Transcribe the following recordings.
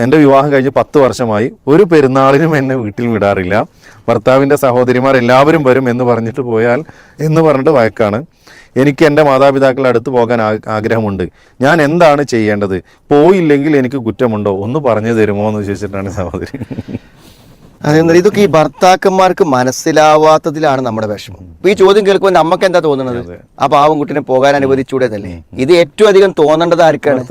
എൻ്റെ വിവാഹം കഴിഞ്ഞ് 10 വർഷമായി, ഒരു പെരുന്നാളിനും എന്നെ വീട്ടിൽ വിടാറില്ല. ഭർത്താവിൻ്റെ സഹോദരിമാർ എല്ലാവരും വരും എന്ന് പറഞ്ഞിട്ട് പോയാൽ എന്ന് പറഞ്ഞിട്ട് വഴക്കാണ്. എനിക്ക് എൻ്റെ മാതാപിതാക്കളുടെ അടുത്ത് പോകാൻ ആഗ്രഹമുണ്ട്. ഞാൻ എന്താണ് ചെയ്യേണ്ടത്? പോയില്ലെങ്കിൽ എനിക്ക് കുറ്റമുണ്ടോ? ഒന്ന് പറഞ്ഞു തരുമോ എന്ന് ചോദിച്ചിട്ടാണ് സഹോദരി. അതെന്താ, ഇതൊക്കെ ഈ ഭർത്താക്കന്മാർക്ക് മനസ്സിലാവാത്തതിലാണ് നമ്മുടെ വിഷമം. ഇപ്പൊ ഈ ചോദ്യം കേൾക്കുമ്പോൾ നമുക്ക് എന്താ തോന്നുന്നത്? ആ പാവം കുട്ടിനെ പോകാൻ അനുവദിച്ചൂടേതല്ലേ? ഇത് ഏറ്റവും അധികം തോന്നേണ്ടത് ആർക്കാണ്?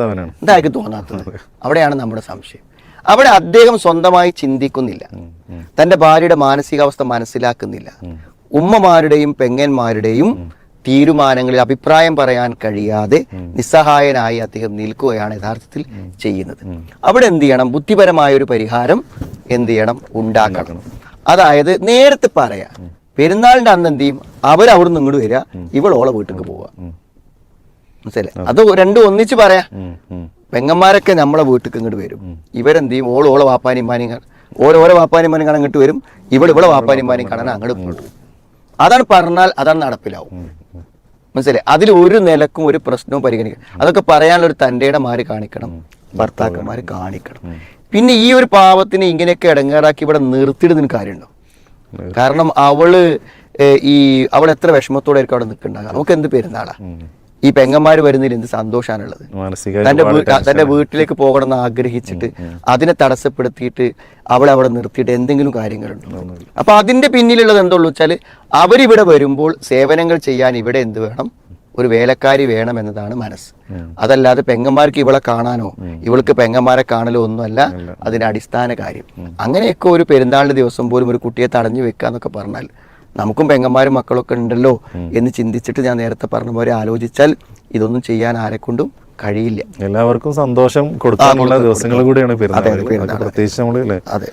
എന്തായിരിക്കും തോന്നാത്തത്? അവിടെയാണ് നമ്മുടെ സംശയം. അവിടെ അദ്ദേഹം സ്വന്തമായി ചിന്തിക്കുന്നില്ല, തന്റെ ഭാര്യയുടെ മാനസികാവസ്ഥ മനസ്സിലാക്കുന്നില്ല. ഉമ്മമാരുടെയും പെങ്ങന്മാരുടെയും തീരുമാനങ്ങളിൽ അഭിപ്രായം പറയാൻ കഴിയാതെ നിസ്സഹായനായി അദ്ദേഹം നിൽക്കുകയാണ് യഥാർത്ഥത്തിൽ ചെയ്യുന്നത്. അവിടെ എന്ത് ചെയ്യണം? ബുദ്ധിപരമായ ഒരു പരിഹാരം എന്ത് ചെയ്യണം? ഉണ്ടാക്കണം. അതായത് നേരത്തെ പറയാ, പെരുന്നാളിന്റെ അന്ന് എന്ത് ചെയ്യും? അവരവിടുന്ന് ഇങ്ങോട്ട് വരിക, ഇവളോളെ വീട്ടിലേക്ക് പോവുക. മനസ്സിലെ? അത് രണ്ടും ഒന്നിച്ച് പറയാ. പെങ്ങന്മാരൊക്കെ നമ്മളെ വീട്ടിലേക്ക് ഇങ്ങോട്ട് വരും, ഇവരെന്ത് ചെയ്യും? ഓളെ വാപ്പാനിമാനും ഓരോ വാപ്പാനിമാനും കാണാൻ ഇങ്ങോട്ട് വരും, ഇവിടെ വാപ്പാനിമാനും കാണാൻ അങ്ങോട്ട് പോകും. അതാണ് പറഞ്ഞാൽ അതാണ് നടപ്പിലാവും. മനസ്സിലായി? അതിൽ ഒരു നിലക്കും ഒരു പ്രശ്നവും പരിഗണിക്കണം. അതൊക്കെ പറയാനുള്ള ഒരു തൻ്റെയുടെ മാര് കാണിക്കണം, ഭർത്താക്കന്മാര് കാണിക്കണം. പിന്നെ ഈ ഒരു പാവത്തിന് ഇങ്ങനെയൊക്കെ ഇടങ്ങേറാക്കി ഇവിടെ നിർത്തിയിടുന്നതിന് കാര്യമുണ്ടോ? കാരണം അവള് എത്ര വിഷമത്തോടെ ആയിരിക്കും അവിടെ നിൽക്കണ്ടാകുക. നമുക്ക് എന്ത് പെരുന്നാളാ? ഈ പെങ്ങന്മാര് വരുന്നതിൽ എന്ത് സന്തോഷാണുള്ളത്? തന്റെ വീട്ടിലേക്ക് പോകണമെന്ന് ആഗ്രഹിച്ചിട്ട് അതിനെ തടസ്സപ്പെടുത്തിയിട്ട് അവളെ അവിടെ നിർത്തിയിട്ട് എന്തെങ്കിലും കാര്യങ്ങളുണ്ടോ? അപ്പൊ അതിന്റെ പിന്നിലുള്ളത് എന്തുള്ളൂ വെച്ചാല്, അവരിവിടെ വരുമ്പോൾ സേവനങ്ങൾ ചെയ്യാൻ ഇവിടെ എന്ത് വേണം? ഒരു വേലക്കാരി വേണം എന്നതാണ് മനസ്സ്. അതല്ലാതെ പെങ്ങന്മാർക്ക് ഇവളെ കാണാനോ ഇവൾക്ക് പെങ്ങന്മാരെ കാണലോ ഒന്നുമല്ല അതിന്റെ അടിസ്ഥാന കാര്യം. അങ്ങനെയൊക്കെ ഒരു പെരുന്നാളിന്റെ ദിവസം പോലും ഒരു കുട്ടിയെ തടഞ്ഞു വെക്കാന്നൊക്കെ പറഞ്ഞാൽ, നമുക്കും പെങ്ങന്മാരും മക്കളൊക്കെ ഉണ്ടല്ലോ എന്ന് ചിന്തിച്ചിട്ട് ഞാൻ നേരത്തെ പറഞ്ഞ പോലെ ആലോചിച്ചാൽ ഇതൊന്നും ചെയ്യാൻ ആരെക്കൊണ്ടും കഴിയില്ല. എല്ലാവർക്കും സന്തോഷം കൊടുക്കാനുള്ള ദിവസങ്ങൾ കൂടിയാണ് പെരുന്നാൾ. പ്രത്യേകിച്ച് നമ്മള്. അതെ.